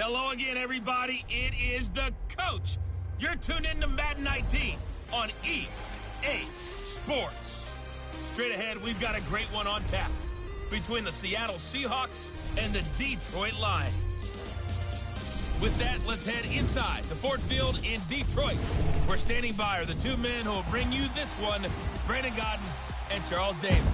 Hello again, everybody. It is the coach. You're tuned in to Madden 19 on EA Sports. Straight ahead, we've got a great one on tap between the Seattle Seahawks and the Detroit Lions. With that, let's head inside the Ford Field in Detroit. We're standing by are the two men who will bring you this one, Brandon Godden and Charles Davis.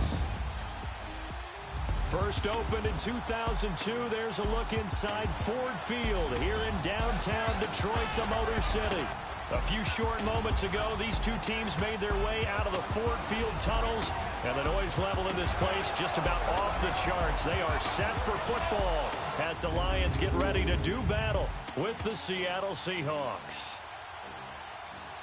First opened in 2002, there's a look inside Ford Field here in downtown Detroit, the Motor City. A few short moments ago, these two teams made their way out of the Ford Field tunnels, and the noise level in this place just about off the charts. They are set for football as the Lions get ready to do battle with the Seattle Seahawks.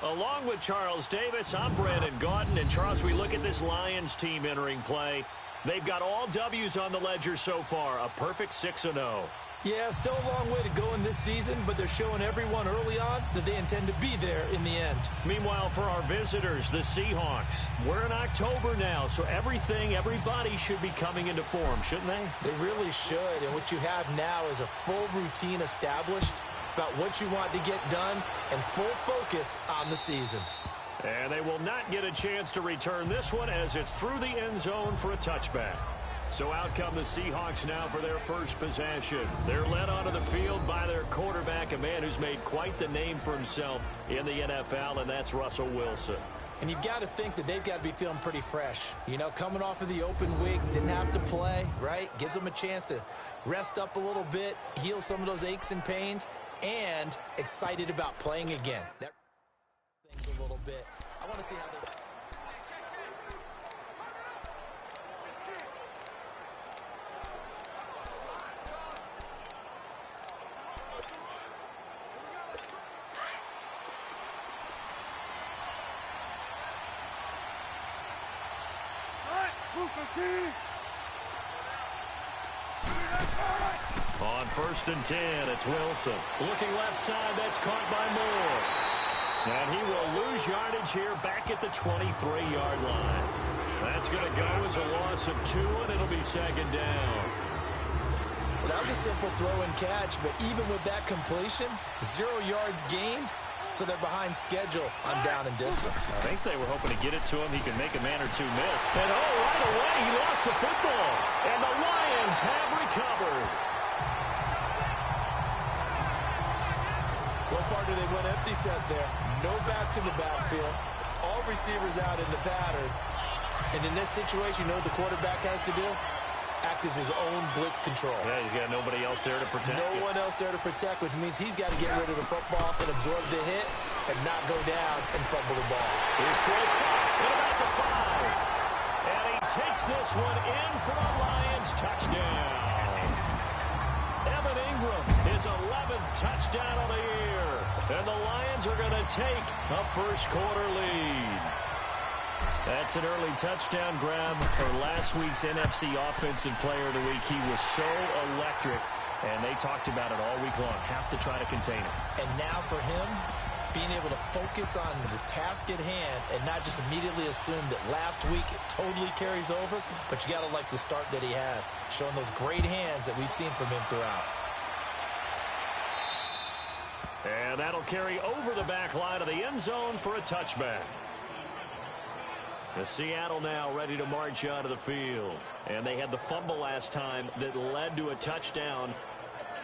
Along with Charles Davis, I'm Brandon Godden, and Charles, we look at this Lions team entering play. They've got all W's on the ledger so far, a perfect 6-0. Yeah, still a long way to go in this season, but they're showing everyone early on that they intend to be there in the end. Meanwhile, for our visitors, the Seahawks, we're in October now, so everybody should be coming into form, shouldn't they? They really should, and what you have now is a full routine established about what you want to get done and full focus on the season. And they will not get a chance to return this one as it's through the end zone for a touchback. So out come the Seahawks now for their first possession. They're led onto the field by their quarterback, a man who's made quite the name for himself in the NFL, and that's Russell Wilson. And you've got to think that they've got to be feeling pretty fresh. You know, coming off of the open week, didn't have to play, right? Gives them a chance to rest up a little bit, heal some of those aches and pains, and excited about playing again. That things a little bit. I want to see how they... On 1st and 10, it's Wilson. Looking left side, that's caught by Moore. And he will lose yardage here back at the 23-yard line. That's going to go as a loss of 2, and it'll be second down. Well, that was a simple throw and catch, but even with that completion, 0 yards gained, so they're behind schedule on down and distance. I think they were hoping to get it to him. He could make a man or two miss. And right away, he lost the football. And the Lions have recovered. What part do they went empty set there? No backs in the backfield. All receivers out in the pattern. And in this situation, you know what the quarterback has to do? Act as his own blitz control. Yeah, he's got nobody else there to protect. No one else there to protect, which means he's got to get rid of the football and absorb the hit and not go down and fumble the ball. His throw caught at about the 5. And he takes this one in for a Lions touchdown. Evan Ingram, his 11th touchdown of the year. And the Lions are going to take a first-quarter lead. That's an early touchdown grab for last week's NFC Offensive Player of the Week. He was so electric, and they talked about it all week long. Have to try to contain him. And now for him, being able to focus on the task at hand and not just immediately assume that last week it totally carries over, but you got to like the start that he has, showing those great hands that we've seen from him throughout. And that'll carry over the back line of the end zone for a touchback. The Seattle now ready to march out of the field. And they had the fumble last time that led to a touchdown.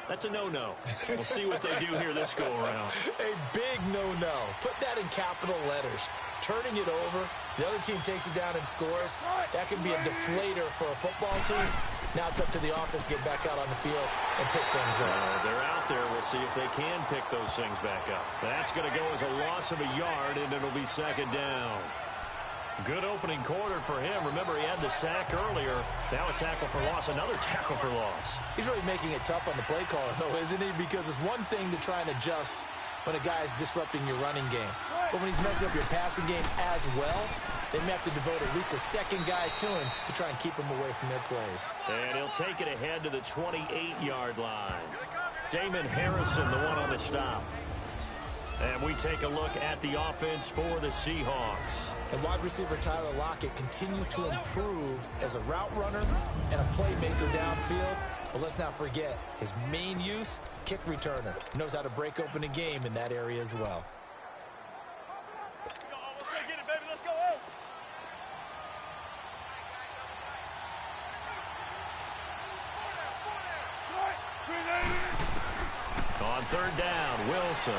That's a no-no. We'll see what they do here this go-around. A big no-no. Put that in capital letters. Turning it over, the other team takes it down and scores. That can be a deflator for a football team. Now it's up to the offense to get back out on the field and pick things up. They're out there. We'll see if they can pick those things back up. That's going to go as a loss of a yard, and it'll be second down. Good opening quarter for him. Remember, he had the sack earlier. Now a tackle for loss, another tackle for loss. He's really making it tough on the play caller, though, isn't he? Because it's one thing to try and adjust when a guy is disrupting your running game. But when he's messing up your passing game as well, they may have to devote at least a second guy to him to try and keep him away from their plays. And he'll take it ahead to the 28-yard line. Damon Harrison, the one on the stop. And we take a look at the offense for the Seahawks. And wide receiver Tyler Lockett continues to improve as a route runner and a playmaker downfield. But let's not forget, his main use, kick returner. Knows how to break open a game in that area as well. On third down, Wilson.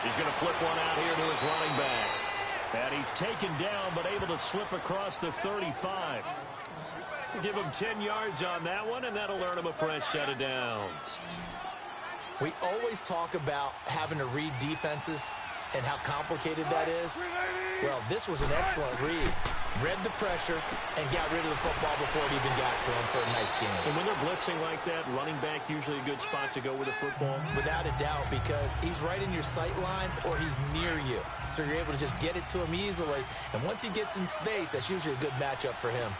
He's going to flip one out here to his running back. And he's taken down, but able to slip across the 35. Give him 10 yards on that one, and that'll earn him a fresh set of downs. We always talk about having to read defenses and how complicated that is. Well, this was an excellent read. Read the pressure and got rid of the football before it even got to him for a nice game. And when they're blitzing like that, running back usually a good spot to go with the football? Without a doubt, because he's right in your sight line or he's near you. So you're able to just get it to him easily. And once he gets in space, that's usually a good matchup for him.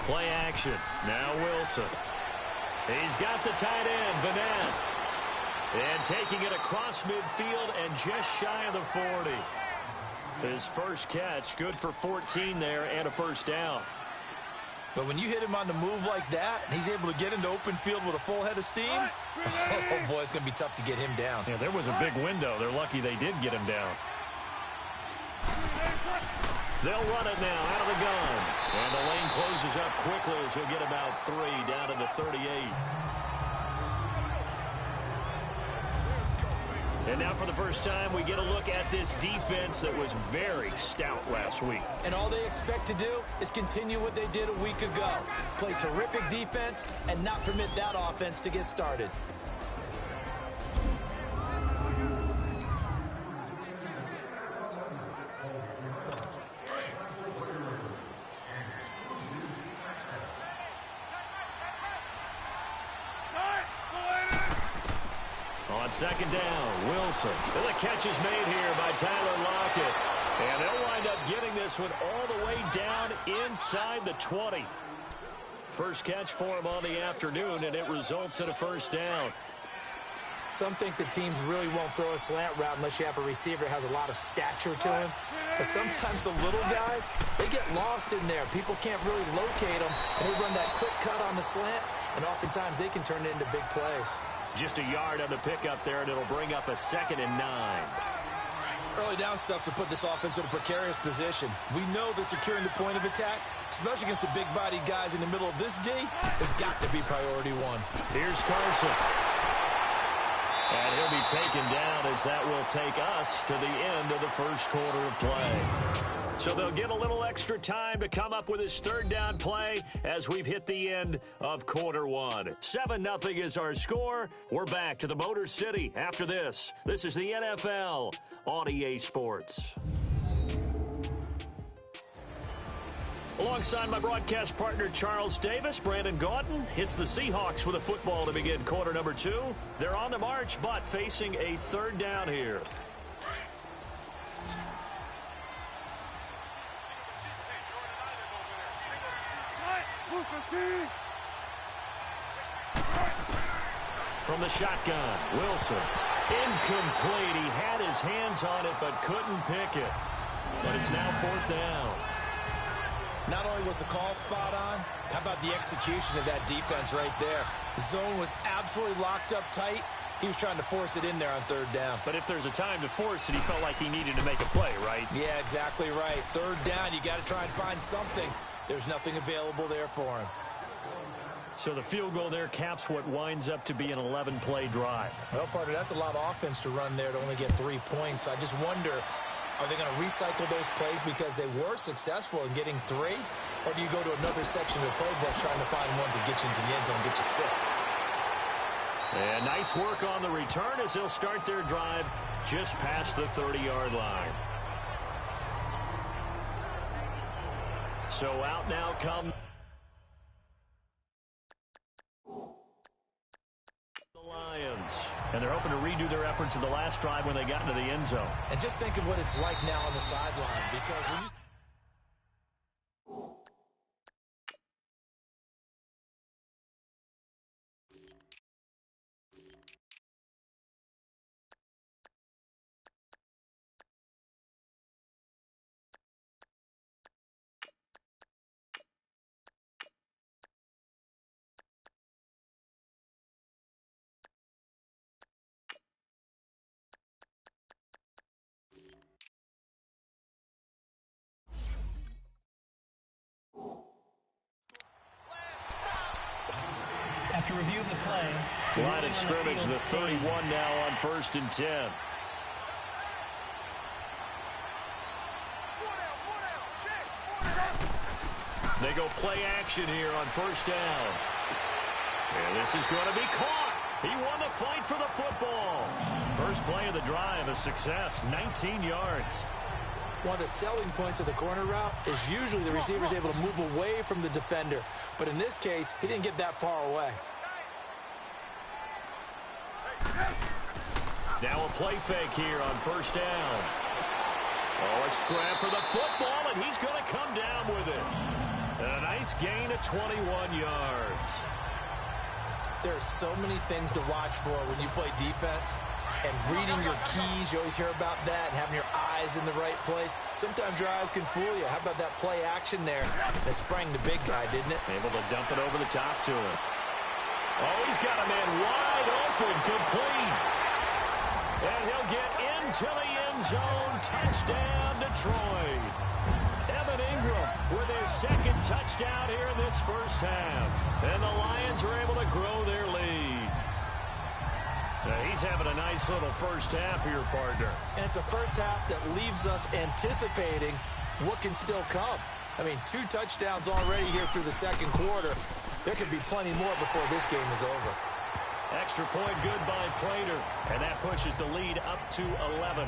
Play action. Now Wilson. He's got the tight end, Vanette. And taking it across midfield and just shy of the 40. His first catch, good for 14 there and a first down. But when you hit him on the move like that, and he's able to get into open field with a full head of steam, oh boy, it's going to be tough to get him down. Yeah, there was a big window. They're lucky they did get him down. They'll run it now out of the gun. And the lane closes up quickly as he'll get about 3 down to the 38. And now for the first time, we get a look at this defense that was very stout last week. And all they expect to do is continue what they did a week ago. Play terrific defense and not permit that offense to get started. On second down, Wilson. And the catch is made here by Tyler Lockett. And they'll wind up getting this one all the way down inside the 20. First catch for him on the afternoon, and it results in a first down. Some think the teams really won't throw a slant route unless you have a receiver that has a lot of stature to him. But sometimes the little guys, they get lost in there. People can't really locate them, and they run that quick cut on the slant, and oftentimes they can turn it into big plays. Just a yard on the pickup there, and it'll bring up a 2nd and 9. Early down stuff to put this offense in a precarious position. We know that securing the point of attack, especially against the big-bodied guys in the middle of this D, has got to be priority one. Here's Carson. And he'll be taken down as that will take us to the end of the first quarter of play. So they'll get a little extra time to come up with his third down play as we've hit the end of quarter one. 7-0 is our score. We're back to the Motor City after this. This is the NFL on EA Sports. Alongside my broadcast partner, Charles Davis, Brandon Gaudin hits the Seahawks with a football to begin quarter number 2. They're on the march, but facing a third down here. From the shotgun, Wilson. Incomplete. He had his hands on it, but couldn't pick it. But it's now 4th down. Not only was the call spot on, how about the execution of that defense right there? The zone was absolutely locked up tight. He was trying to force it in there on third down. But if there's a time to force it, he felt like he needed to make a play, right? Yeah, exactly right. Third down, you got to try and find something. There's nothing available there for him. So the field goal there caps what winds up to be an 11-play drive. Well, partner, that's a lot of offense to run there to only get 3 points. So I just wonder, are they going to recycle those plays because they were successful in getting 3? Or do you go to another section of the playbook trying to find ones that get you into the end zone and get you 6? And nice work on the return as they'll start their drive just past the 30-yard line. So out now come the Lions. And they're hoping to redo their efforts in the last drive when they got into the end zone. And just think of what it's like now on the sideline, because when you to review the play. Line of scrimmage, the 31 now on 1st and 10. They go play action here on 1st down. And this is going to be caught. He won the fight for the football. First play of the drive, a success, 19 yards. One of the selling points of the corner route is usually the receiver is able to move away from the defender. But in this case, he didn't get that far away. Now a play fake here on 1st down. Oh, a scrap for the football, and he's going to come down with it. And a nice gain of 21 yards. There are so many things to watch for when you play defense. And reading your keys, you always hear about that, and having your eyes in the right place. Sometimes your eyes can fool you. How about that play action there? It sprang the big guy, didn't it? Able to dump it over the top to him. Oh, he's got a man wide open, complete. And he'll get into the end zone. Touchdown, Detroit. Evan Ingram with his second touchdown here in this first half. And the Lions are able to grow their lead. Now he's having a nice little first half here, partner. And it's a first half that leaves us anticipating what can still come. I mean, 2 touchdowns already here through the second quarter. There could be plenty more before this game is over. Extra point good by Prater. And that pushes the lead up to 11.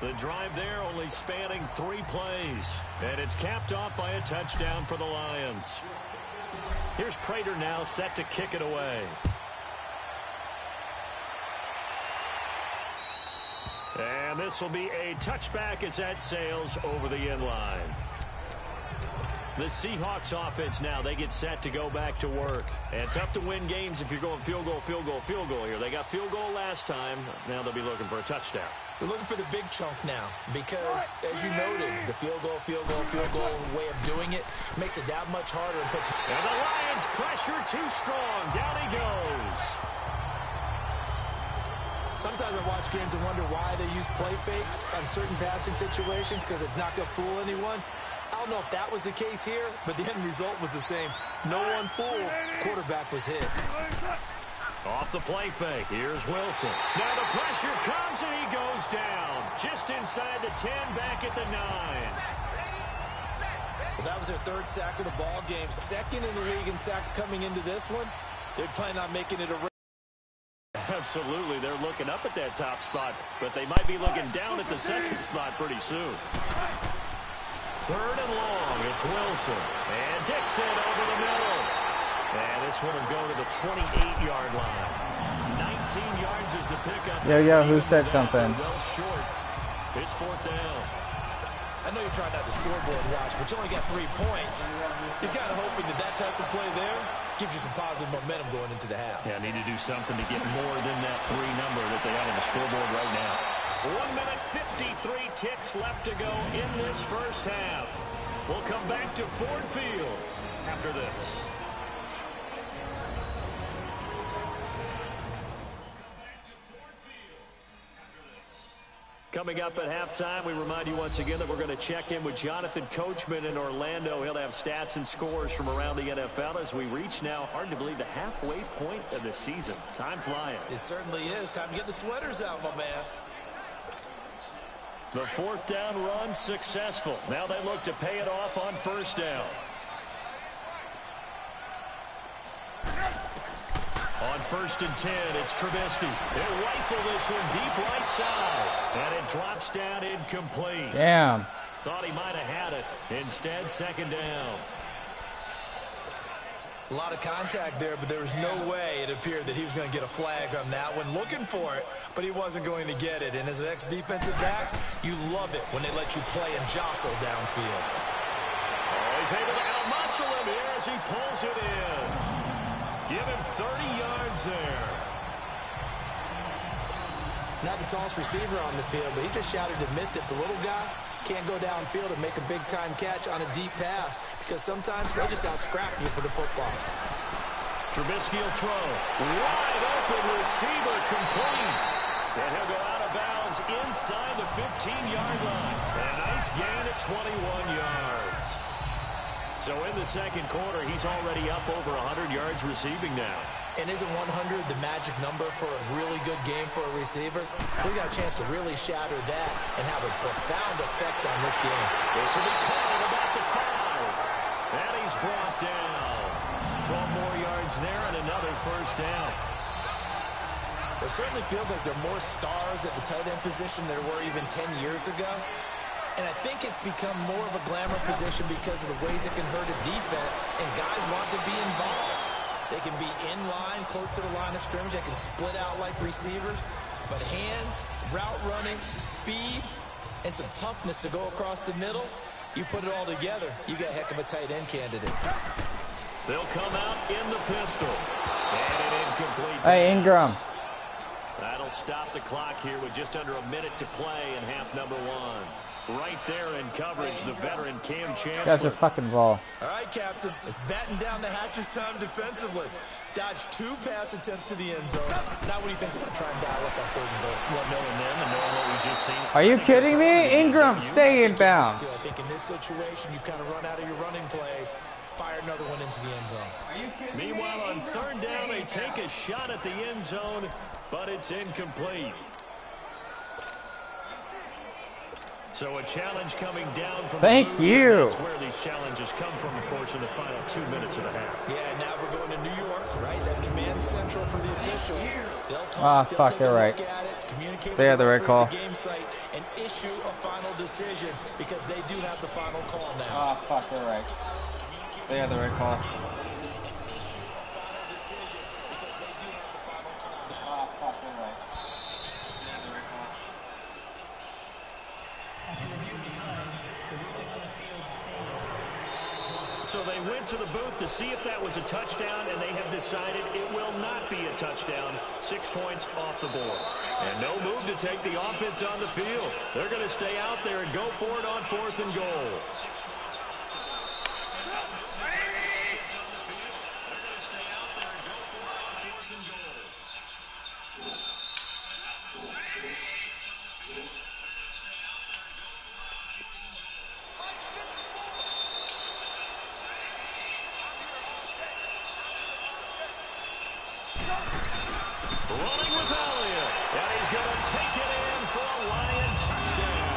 The drive there only spanning 3 plays. And it's capped off by a touchdown for the Lions. Here's Prater now set to kick it away. And this will be a touchback as that sails over the end line. The Seahawks offense now, they get set to go back to work. And tough to win games if you're going field goal, field goal, field goal here. They got field goal last time. Now they'll be looking for a touchdown. They're looking for the big chunk now because, as you noted, the field goal way of doing it makes it that much harder. And the Lions pressure too strong. Down he goes. Sometimes I watch games and wonder why they use play fakes on certain passing situations because it's not going to fool anyone. I don't know if that was the case here, but the end result was the same. No one fooled. The quarterback was hit. Off the play fake. Here's Wilson. Now the pressure comes and he goes down. Just inside the 10, back at the 9. Well, that was their 3rd sack of the ball game. 2nd in the league in sacks coming into this one. They're planning on making it a race. Absolutely, they're looking up at that top spot, but they might be looking down at the 2nd spot pretty soon. 3rd and long, it's Wilson. And Dixon over the middle. And this one will go to the 28-yard line. 19 yards is the pickup. Yo, who said something? Well short. It's 4th down. I know you're trying not to scoreboard watch, but you only got 3 points. You're kind of hoping that type of play there gives you some positive momentum going into the half. Yeah, need to do something to get more than that 3 number that they have on the scoreboard right now. 1 minute 53 ticks left to go in this first half. We'll come back to Ford Field after this. Coming up at halftime, we remind you once again that we're going to check in with Jonathan Coachman in Orlando. He'll have stats and scores from around the NFL as we reach now, hard to believe, the halfway point of the season. Time flying. It certainly is. Time to get the sweaters out, my man. The 4th down run successful. Now they look to pay it off on 1st down. On 1st and 10, it's Trubisky. He'll rifle this one deep right side. And it drops down incomplete. Damn. Thought he might have had it. Instead, 2nd down. A lot of contact there, but there was no way it appeared that he was going to get a flag on that one. Looking for it, but he wasn't going to get it. And as an ex-defensive back, you love it when they let you play and jostle downfield. Oh, he's able to out-muscle him here as he pulls it in. Give him 30 yards there. Not the tallest receiver on the field, but he just shouted to admit that the little guy can't go downfield and make a big-time catch on a deep pass because sometimes they just out-scrap you for the football. Trubisky will throw. Wide open receiver complete. And he'll go out of bounds inside the 15-yard line. And a nice gain of 21 yards. So in the second quarter, he's already up over 100 yards receiving now. And isn't 100 the magic number for a really good game for a receiver? So he got a chance to really shatter that and have a profound effect on this game. This will be caught at about the 5. And he's brought down. 12 more yards there and another first down. It certainly feels like there are more stars at the tight end position than there were even 10 years ago. And I think it's become more of a glamour position because of the ways it can hurt a defense, and guys want to be involved. They can be in line, close to the line of scrimmage. They can split out like receivers. But hands, route running, speed, and some toughness to go across the middle, you put it all together, you got a heck of a tight end candidate. They'll come out in the pistol. And an incomplete. Hey, Ingram. That'll stop the clock here with just under a minute to play in half number 1. Right there in coverage, the veteran Cam Chancellor. That's a fucking ball. All right, Captain. It's batten down the hatches time defensively. Dodged 2 pass attempts to the end zone. Now what do you think they're going to try and dial up on 3rd and goal? Well, knowing them and knowing what we just seen. Are you kidding me? Ingram, stay in bounds. I think in this situation, you kind of run out of your running plays. Fire another one into the end zone. Meanwhile, on 3rd down, they take a shot at the end zone, but it's incomplete. So a challenge coming down from Thank you. That's where these challenges come from, of course, in the final 2 minutes of the half. Yeah, now we're going to New York, right? That's command central for the officials. They'll talk, they'll take a look at it, communicate with the right call. The game site, and issue a final decision because they do have the final call now. Ah, fuck, they're right. They have the right call. So they went to the booth to see if that was a touchdown, and they have decided it will not be a touchdown. 6 points off the board. And no move to take the offense on the field. They're going to stay out there and go for it on 4th and goal. Running with Elliott, and he's going to take it in for a Lion touchdown.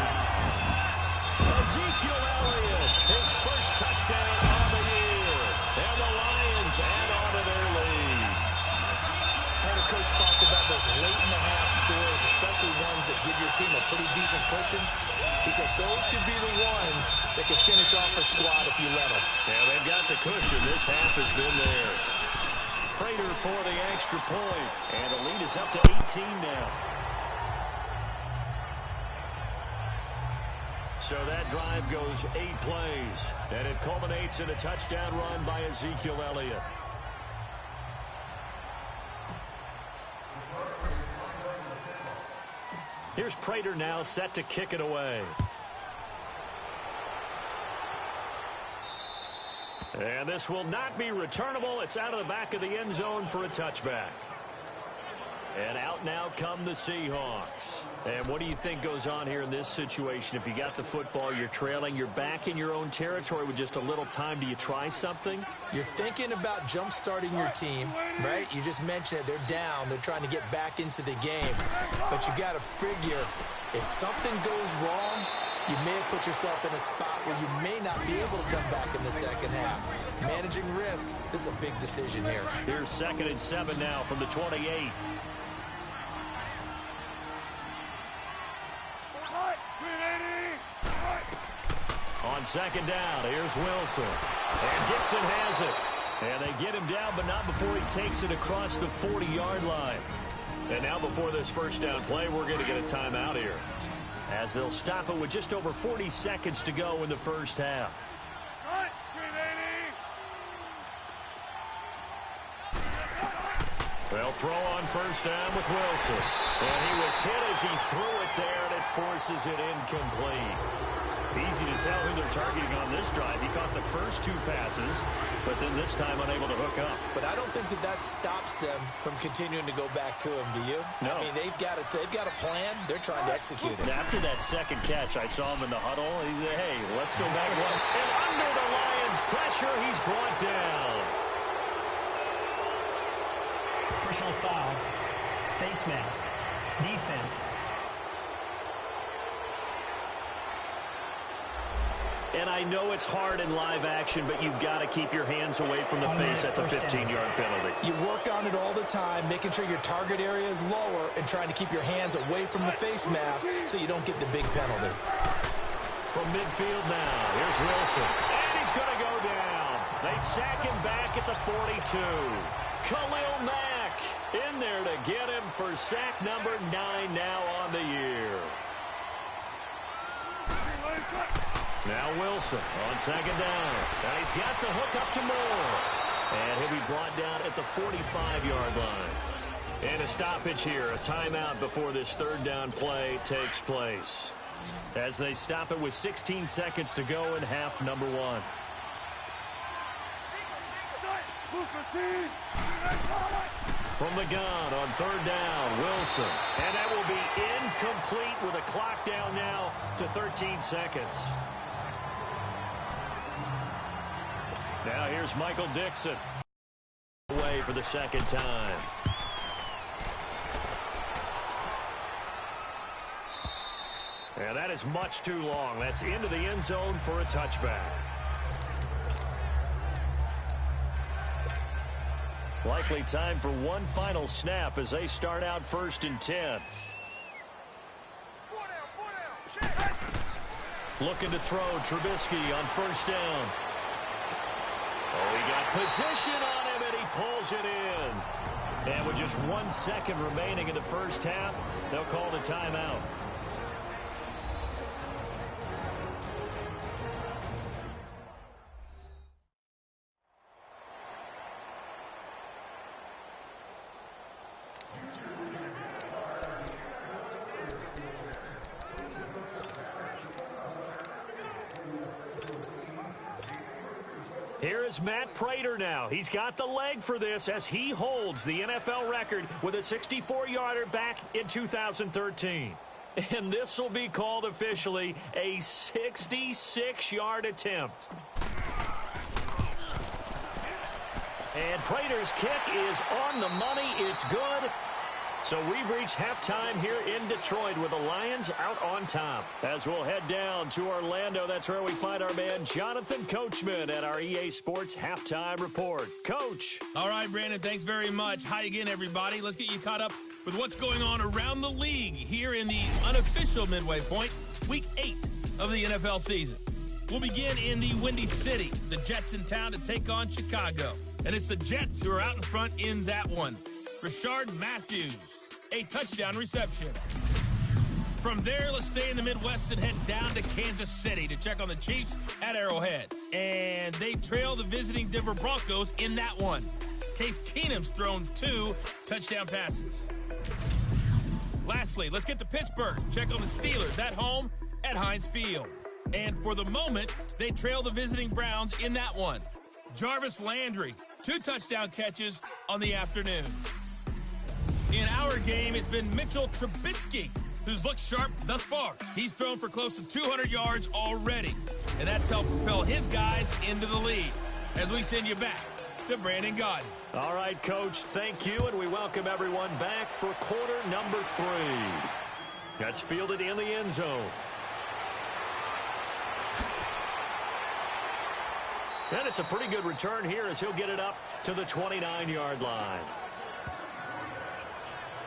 Ezekiel Elliott, his first touchdown of the year. And the Lions add on to their lead. And the coach talked about those late-in-the-half scores, especially ones that give your team a pretty decent cushion. He said those could be the ones that could finish off a squad if you let them. Yeah, they've got the cushion. This half has been theirs. Prater for the extra point, and the lead is up to 18 now. So that drive goes 8 plays, and it culminates in a touchdown run by Ezekiel Elliott. Here's Prater now set to kick it away. And this will not be returnable. It's out of the back of the end zone for a touchback. And out now come the Seahawks. And what do you think goes on here in this situation? If you got the football, you're trailing, you're back in your own territory with just a little time. Do you try something? You're thinking about jump-starting your team, right? You just mentioned it. They're down. They're trying to get back into the game. But you got to figure if something goes wrong, you may have put yourself in a spot where you may not be able to come back in the second half. Managing risk, this is a big decision here. Here's 2nd and 7 now from the 28. On 2nd down, here's Wilson. And Dixon has it. And they get him down, but not before he takes it across the 40-yard line. And now before this first down play, we're going to get a timeout here, as they'll stop it with just over 40 seconds to go in the first half. They'll throw on 1st down with Wilson. And he was hit as he threw it there, and it forces it incomplete. Easy to tell who they're targeting on this drive. He caught the first 2 passes, but then this time unable to hook up. But I don't think that stops them from continuing to go back to him, do you? No. I mean, they've got a plan. They're trying to execute it. After that second catch, I saw him in the huddle. He said, hey, let's go back one. And under the Lions' pressure, he's brought down. Personal foul, face mask, defense. And I know it's hard in live action, but you've got to keep your hands away from the face. That's a 15-yard penalty. You work on it all the time, making sure your target area is lower and trying to keep your hands away from the face mask so you don't get the big penalty. From midfield now, here's Wilson. And he's going to go down. They sack him back at the 42. Khalil Mack in there to get him for sack number 9 now on the year. Now Wilson on second down. Now he's got the hook up to Moore. And he'll be brought down at the 45-yard line. And a stoppage here, a timeout before this third down play takes place. As they stop it with 16 seconds to go in half number 1. From the gun on third down, Wilson. And that will be incomplete with a clock down now to 13 seconds. Now here's Michael Dixon. Away for the second time. And that is much too long. That's into the end zone for a touchback. Likely time for one final snap as they start out 1st and 10. Looking to throw Trubisky on first down. Oh, he got position on him, and he pulls it in. And with just 1 second remaining in the first half, they'll call the timeout. Here is Matt Prater now. He's got the leg for this as he holds the NFL record with a 64-yarder back in 2013. And this will be called officially a 66-yard attempt. And Prater's kick is on the money. It's good. So we've reached halftime here in Detroit with the Lions out on top. As we'll head down to Orlando, that's where we find our man Jonathan Coachman at our EA Sports Halftime Report. Coach. All right, Brandon, thanks very much. Hi again, everybody. Let's get you caught up with what's going on around the league here in the unofficial midway point, Week 8 of the NFL season. We'll begin in the Windy City, the Jets in town to take on Chicago. And it's the Jets who are out in front in that one. Rashard Matthews, a touchdown reception. From there, let's stay in the Midwest and head down to Kansas City to check on the Chiefs at Arrowhead. And they trail the visiting Denver Broncos in that one. Case Keenum's thrown 2 touchdown passes. Lastly, let's get to Pittsburgh. Check on the Steelers at home at Heinz Field. And for the moment, they trail the visiting Browns in that one. Jarvis Landry, 2 touchdown catches on the afternoon. In our game, it's been Mitchell Trubisky, who's looked sharp thus far. He's thrown for close to 200 yards already, and that's helped propel his guys into the lead. As we send you back to Brandon Gaudin. All right, Coach, thank you, and we welcome everyone back for quarter number 3. That's fielded in the end zone. And it's a pretty good return here as he'll get it up to the 29-yard line.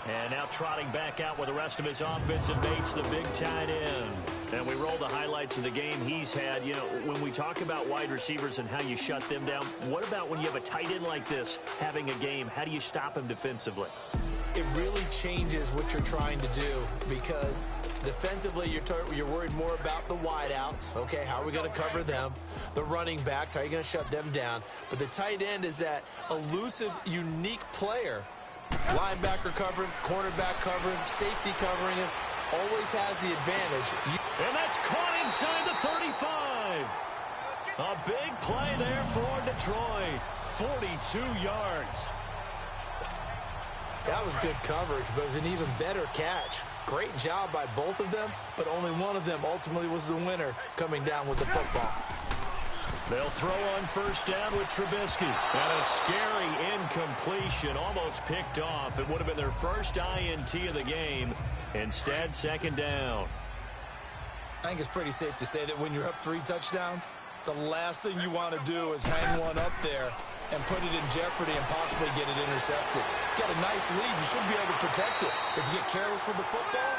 And now trotting back out with the rest of his offensive mates, the big tight end. And we roll the highlights of the game he's had. You know, when we talk about wide receivers and how you shut them down, what about when you have a tight end like this having a game? How do you stop him defensively? It really changes what you're trying to do because defensively you're worried more about the wideouts. Okay, how are we going to cover them? The running backs, how are you going to shut them down? But the tight end is that elusive, unique player. Linebacker covering, cornerback covering, safety covering him. always has the advantage. And that's caught inside the 35. A big play there for Detroit. 42 yards. That was good coverage, but it was an even better catch. Great job by both of them, but only one of them ultimately was the winner coming down with the football. They'll throw on first down with Trubisky. And a scary incompletion, almost picked off. It would have been their first INT of the game. Instead, second down. I think it's pretty safe to say that when you're up 3 touchdowns, the last thing you want to do is hang one up there and put it in jeopardy and possibly get it intercepted. Get a nice lead, you should be able to protect it. If you get careless with the football,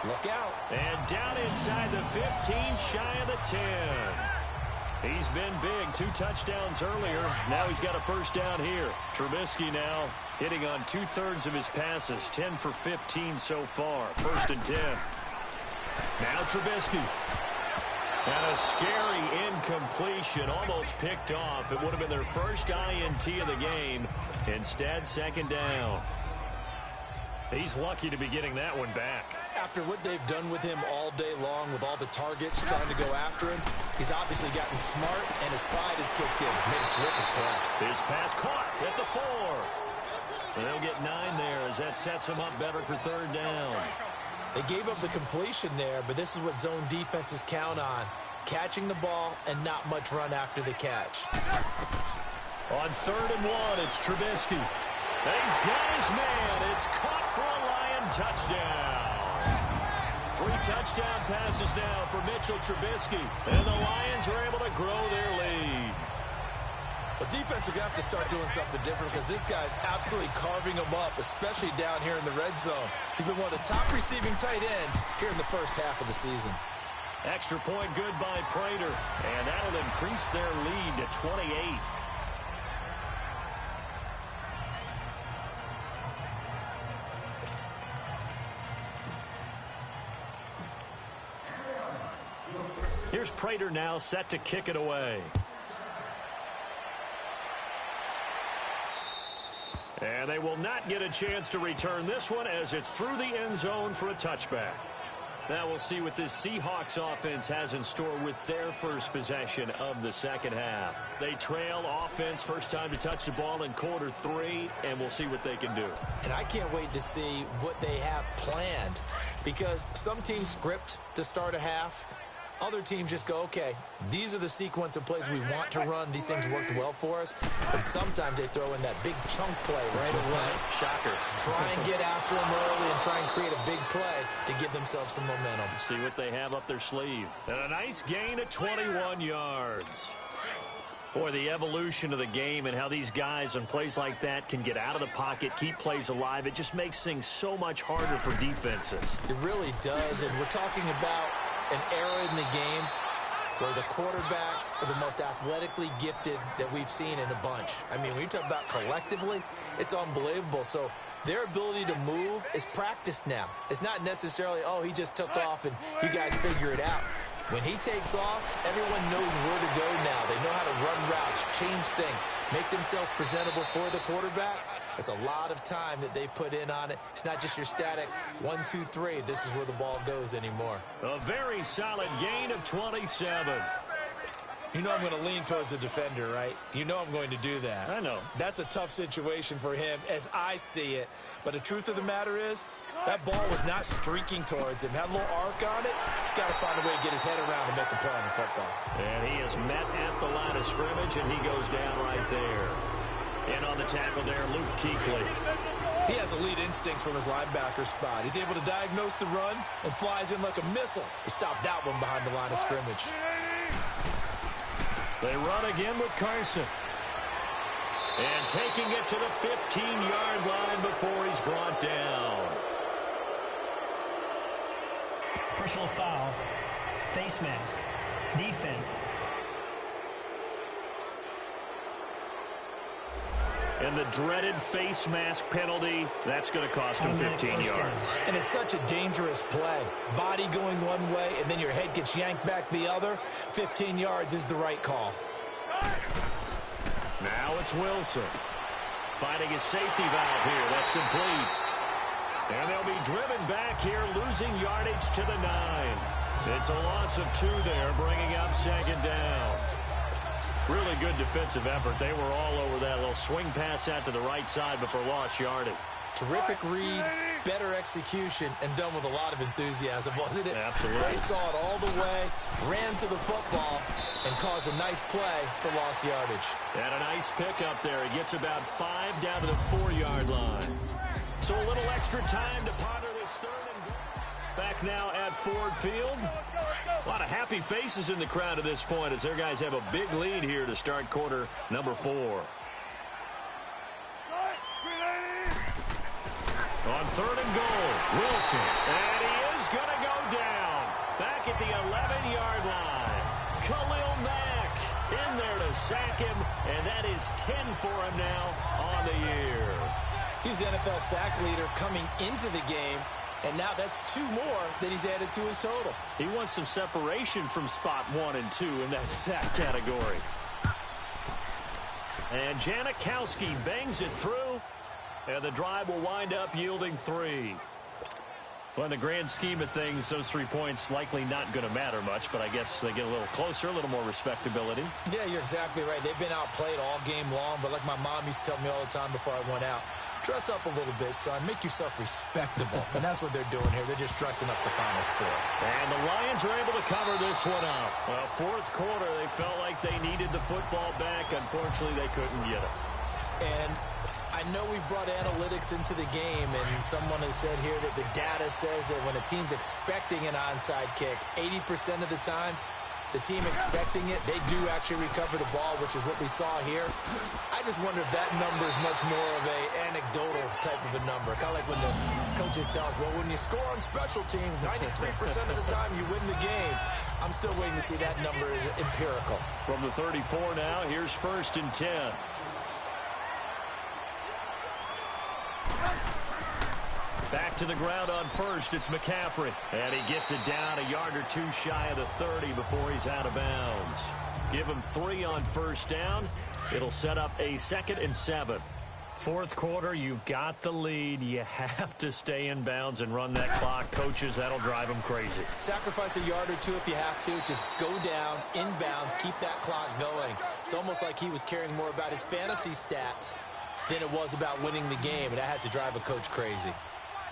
look out. And down inside the 15, shy of the 10. He's been big, 2 touchdowns earlier. Now he's got a first down here. Trubisky now hitting on 2/3 of his passes, 10 for 15 so far. First and 10. Now Trubisky. And a scary incompletion, almost picked off. It would have been their first INT of the game. Instead, second down. He's lucky to be getting that one back. After what they've done with him all day long, with all the targets trying to go after him, he's obviously gotten smart, and his pride has kicked in. Made a terrific play. His pass caught at the 4. So they'll get 9 there as that sets him up better for third down. They gave up the completion there, but this is what zone defenses count on. Catching the ball and not much run after the catch. On 3rd and 1, it's Trubisky. He's got his man. It's caught for a Lion touchdown. 3 touchdown passes now for Mitchell Trubisky. And the Lions are able to grow their lead. The defense are going to have to start doing something different because this guy's absolutely carving them up, especially down here in the red zone. He's been one of the top receiving tight ends here in the first half of the season. Extra point good by Prater. And that'll increase their lead to 28. Here's Prater now set to kick it away. And they will not get a chance to return this one as it's through the end zone for a touchback. Now we'll see what this Seahawks offense has in store with their first possession of the second half. They trail offense, first time to touch the ball in quarter 3, and we'll see what they can do. And I can't wait to see what they have planned, because some teams script to start a half. Other teams just go, okay, these are the sequence of plays we want to run. These things worked well for us. And sometimes they throw in that big chunk play right away. Shocker. Try and get after them early and try and create a big play to give themselves some momentum. See what they have up their sleeve. And a nice gain of 21 yards. Boy, the evolution of the game and how these guys on plays like that can get out of the pocket, keep plays alive, it just makes things so much harder for defenses. It really does, and we're talking about an era in the game where the quarterbacks are the most athletically gifted that we've seen in a bunch. I mean, when you talk about collectively, it's unbelievable. So their ability to move is practiced now. It's not necessarily, oh, he just took off and you guys figure it out. When he takes off, everyone knows where to go now. They know how to run routes, change things, make themselves presentable for the quarterback. It's a lot of time that they put in on it. It's not just your static 1, 2, 3. This is where the ball goes anymore. A very solid gain of 27. You know I'm going to lean towards the defender, right? You know I'm going to do that. I know. That's a tough situation for him as I see it. But the truth of the matter is, that ball was not streaking towards him. Had a little arc on it. He's got to find a way to get his head around and make a play on the football. And he is met at the line of scrimmage, and he goes down right there. And on the tackle there, Luke Kuechly. He has elite instincts from his linebacker spot. He's able to diagnose the run and flies in like a missile to stop that one behind the line of scrimmage. They run again with Carson. And taking it to the 15-yard line before he's brought down. Personal foul, face mask, defense. And the dreaded face mask penalty, that's going to cost him 15 yards. And it's such a dangerous play. Body going one way, and then your head gets yanked back the other. 15 yards is the right call. Now it's Wilson. Finding his safety valve here. That's complete. And they'll be driven back here, losing yardage to the 9. It's a loss of 2 there, bringing up second down. Really good defensive effort. They were all over that little swing pass out to the right side before lost yardage. Terrific read, better execution, and done with a lot of enthusiasm, wasn't it? Absolutely. They saw it all the way, ran to the football, and caused a nice play for lost yardage. And a nice pickup there. He gets about 5 down to the 4-yard line. So a little extra time to ponder this third and goal. Back now at Ford Field. A lot of happy faces in the crowd at this point as their guys have a big lead here to start quarter number 4. On third and goal, Wilson. And he is going to go down. Back at the 11-yard line. Khalil Mack in there to sack him. And that is 10 for him now on the year. He's the NFL sack leader coming into the game. And now that's 2 more that he's added to his total. He wants some separation from spot 1 and 2 in that sack category. And Janikowski bangs it through. And the drive will wind up yielding 3. Well, in the grand scheme of things, those 3 points likely not going to matter much, but I guess they get a little closer, a little more respectability. Yeah, you're exactly right. They've been outplayed all game long, but like my mom used to tell me all the time before I went out, dress up a little bit, son. Make yourself respectable. And that's what they're doing here. They're just dressing up the final score. And the Lions are able to cover this one up. Well, fourth quarter, they felt like they needed the football back. Unfortunately, they couldn't get it. And I know we brought analytics into the game, and someone has said here that the data says that when a team's expecting an onside kick, 80% of the time, the team expecting it, they do actually recover the ball, which is what we saw here. I just wonder if that number is much more of a anecdotal type of a number. Kind of like when the coaches tell us, well, when you score on special teams, 93% of the time you win the game. I'm still waiting to see that number is empirical. From the 34 now, here's 1st and 10. Back to the ground on first, it's McCaffrey. And he gets it down a yard or 2 shy of the 30 before he's out of bounds. Give him 3 on first down. It'll set up a 2nd and 7. Fourth quarter, you've got the lead. You have to stay in bounds and run that clock. Coaches, that'll drive them crazy. Sacrifice a yard or 2 if you have to. Just go down, in bounds, keep that clock going. It's almost like he was caring more about his fantasy stats than it was about winning the game, and that has to drive a coach crazy.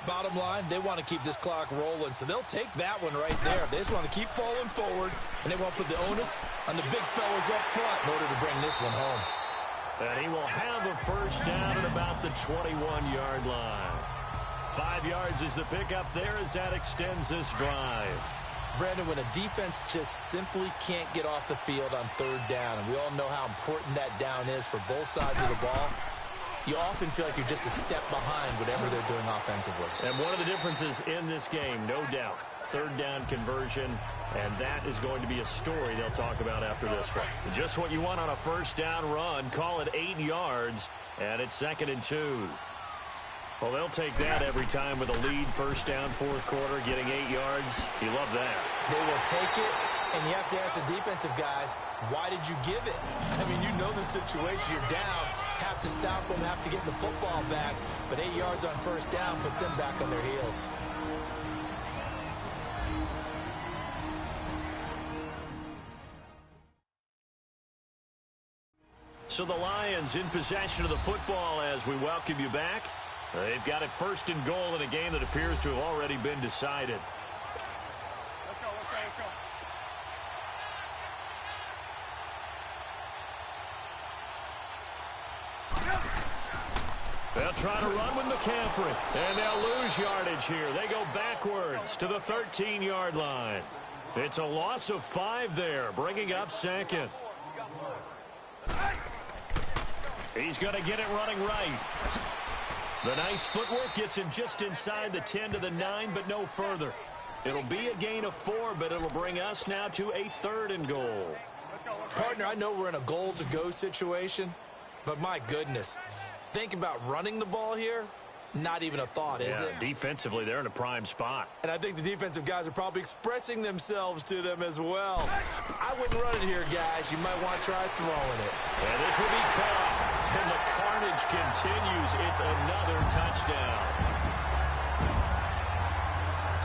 Bottom line, they want to keep this clock rolling, so they'll take that one right there. They just want to keep falling forward, and they won't put the onus on the big fellas up front in order to bring this one home. And he will have a first down at about the 21-yard line. 5 yards is the pickup there as that extends this drive. Brandon, when a defense just simply can't get off the field on third down, and we all know how important that down is for both sides of the ball, you often feel like you're just a step behind whatever they're doing offensively. And one of the differences in this game, no doubt, third down conversion, and that is going to be a story they'll talk about after this one. Just what you want on a first down run. Call it 8 yards, and it's 2nd and 2. Well, they'll take that every time with a lead, first down, fourth quarter, getting 8 yards. You love that. They will take it, and you have to ask the defensive guys, why did you give it? I mean, you know the situation. You're down, have to stop them, have to get the football back, but 8 yards on first down puts them back on their heels. So the Lions in possession of the football as we welcome you back. They've got it 1st and goal in a game that appears to have already been decided. Let's go. They'll try to run with McCaffrey, and they'll lose yardage here. They go backwards to the 13-yard line. It's a loss of 5 there, bringing up 2nd. He's going to get it running right. The nice footwork gets him just inside the 10 to the 9, but no further. It'll be a gain of 4, but it'll bring us now to a 3rd and goal. Partner, I know we're in a goal-to-go situation, but my goodness, think about running the ball here. Not even a thought, is it? Defensively, they're in a prime spot. And I think the defensive guys are probably expressing themselves to them as well. I wouldn't run it here, guys. You might want to try throwing it. And this will be caught. And the carnage continues. It's another touchdown.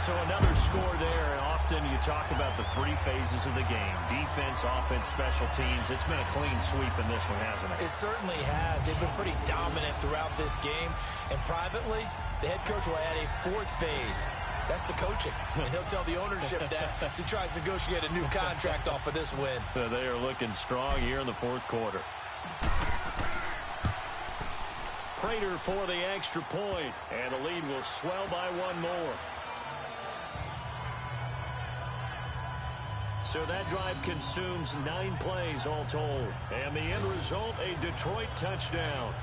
So another score there, and often you talk about the three phases of the game. Defense, offense, special teams. It's been a clean sweep in this one, hasn't it? It certainly has. They've been pretty dominant throughout this game. And privately, the head coach will add a fourth phase. That's the coaching. And he'll tell the ownership that as he tries to negotiate a new contract off of this win. They are looking strong here in the fourth quarter. Prater for the extra point, and the lead will swell by one more. So that drive consumes 9 plays all told. And the end result, a Detroit touchdown.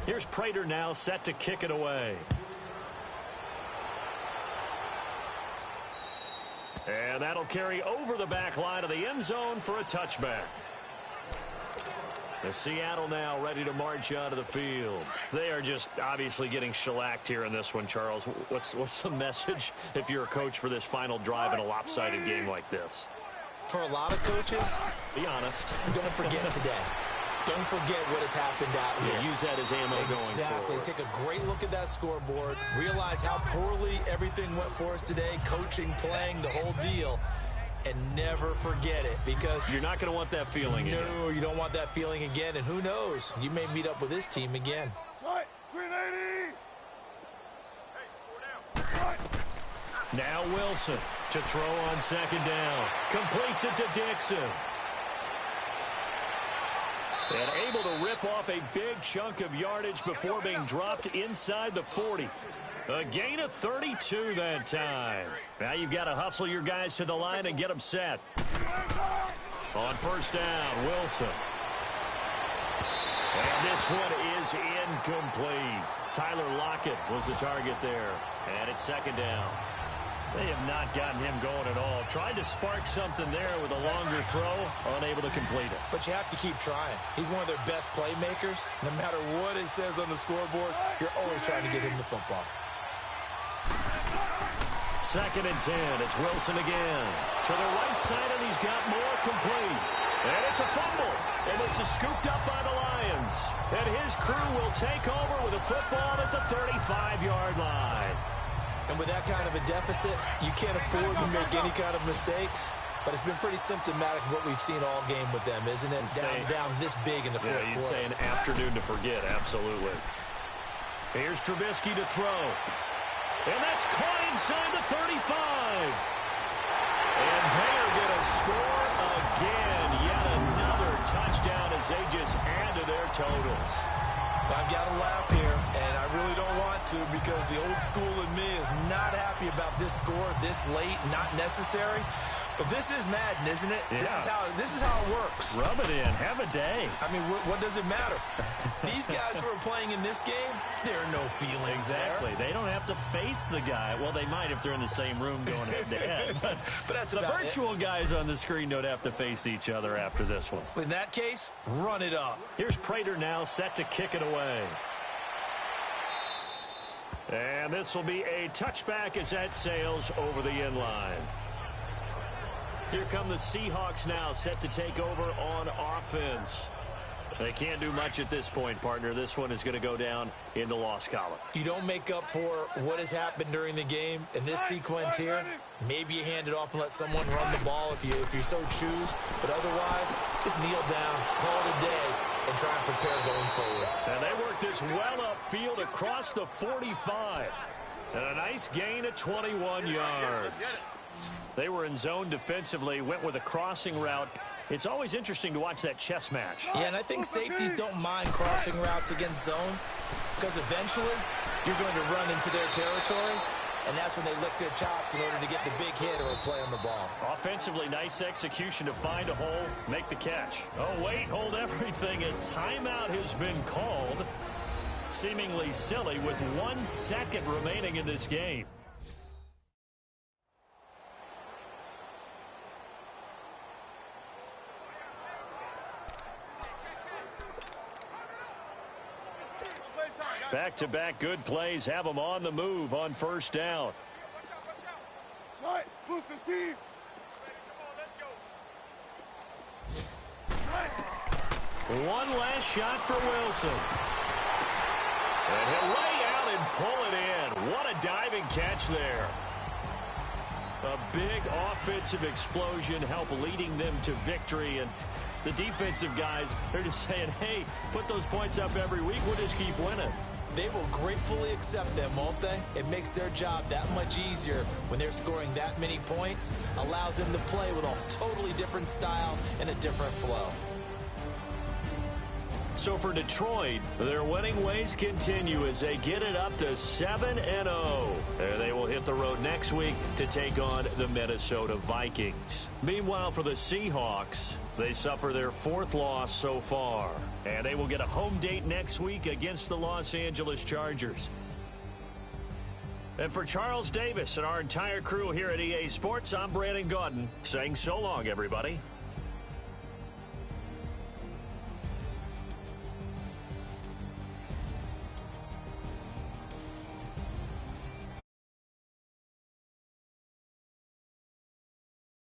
Here's Prater now set to kick it away. And that'll carry over the back line of the end zone for a touchback. The Seattle now ready to march out of the field. They are just obviously getting shellacked here in this one, Charles. What's the message if you're a coach for this final drive in a lopsided game like this? For a lot of coaches, be honest. Don't forget today. Don't forget what has happened out here. Yeah, use that as ammo going forward. Exactly. Take a great look at that scoreboard. Realize how poorly everything went for us today. Coaching, playing, the whole deal. And never forget it, because you're not going to want that feeling again. No, you don't want that feeling again. And who knows? You may meet up with this team again. Now Wilson to throw on second down. Completes it to Dixon. And able to rip off a big chunk of yardage before being dropped inside the 40. A gain of 32 that time. Now you've got to hustle your guys to the line and get them set. On first down, Wilson. And this one is incomplete. Tyler Lockett was the target there. And it's second down. They have not gotten him going at all. Tried to spark something there with a longer throw, unable to complete it. But you have to keep trying. He's one of their best playmakers. No matter what it says on the scoreboard, you're always trying to get him the football. Second and 10. It's Wilson again. To the right side, and he's got more complete. And it's a fumble. And this is scooped up by the Lions. And his crew will take over with a football at the 35-yard line. And with that kind of a deficit, you can't afford to make any kind of mistakes. But it's been pretty symptomatic of what we've seen all game with them, isn't it? Down this big in the fourth quarter. You'd say an afternoon to forget, absolutely. Here's Trubisky to throw. And that's caught inside the 35. And they're going to score again. Yet another touchdown as they just add to their totals. I've got to laugh here, and I really don't want to, because the old school in me is not happy about this score this late, not necessary. But this is Madden, isn't it? Yeah. This is how it works. Rub it in. Have a day. I mean, what does it matter? These guys who are playing in this game, there are no feelings exactly. there. They don't have to face the guy. Well, they might if they're in the same room going head-to-head. But that's the virtual guys on the screen don't have to face each other after this one. In that case, run it up. Here's Prater now set to kick it away. And this will be a touchback as that sails over the end line. Here come the Seahawks now, set to take over on offense. They can't do much at this point, partner. This one is going to go down in the loss column. You don't make up for what has happened during the game in this sequence here. Maybe you hand it off and let someone run the ball if you so choose. But otherwise, just kneel down, call it a day, and try and prepare going forward. And they work this well upfield across the 45. And a nice gain of 21 yards. They were in zone defensively, went with a crossing route. It's always interesting to watch that chess match. Yeah, and I think safeties don't mind crossing routes against zone, because eventually you're going to run into their territory, and that's when they lick their chops in order to get the big hit or a play on the ball. Offensively, nice execution to find a hole, make the catch. Oh, wait, hold everything. A timeout has been called. Seemingly silly with 1 second remaining in this game. Back-to-back good plays have them on the move on first down. One last shot for Wilson. And he'll lay out and pull it in. What a diving catch there. A big offensive explosion help leading them to victory. And the defensive guys, they're just saying, hey, put those points up every week. We'll just keep winning. They will gratefully accept them, won't they? It makes their job that much easier when they're scoring that many points. Allows them to play with a totally different style and a different flow. So for Detroit, their winning ways continue as they get it up to 7-0. They will hit the road next week to take on the Minnesota Vikings. Meanwhile, for the Seahawks, they suffer their 4th loss so far. And they will get a home date next week against the Los Angeles Chargers. And for Charles Davis and our entire crew here at EA Sports, I'm Brandon Gaudin saying so long, everybody.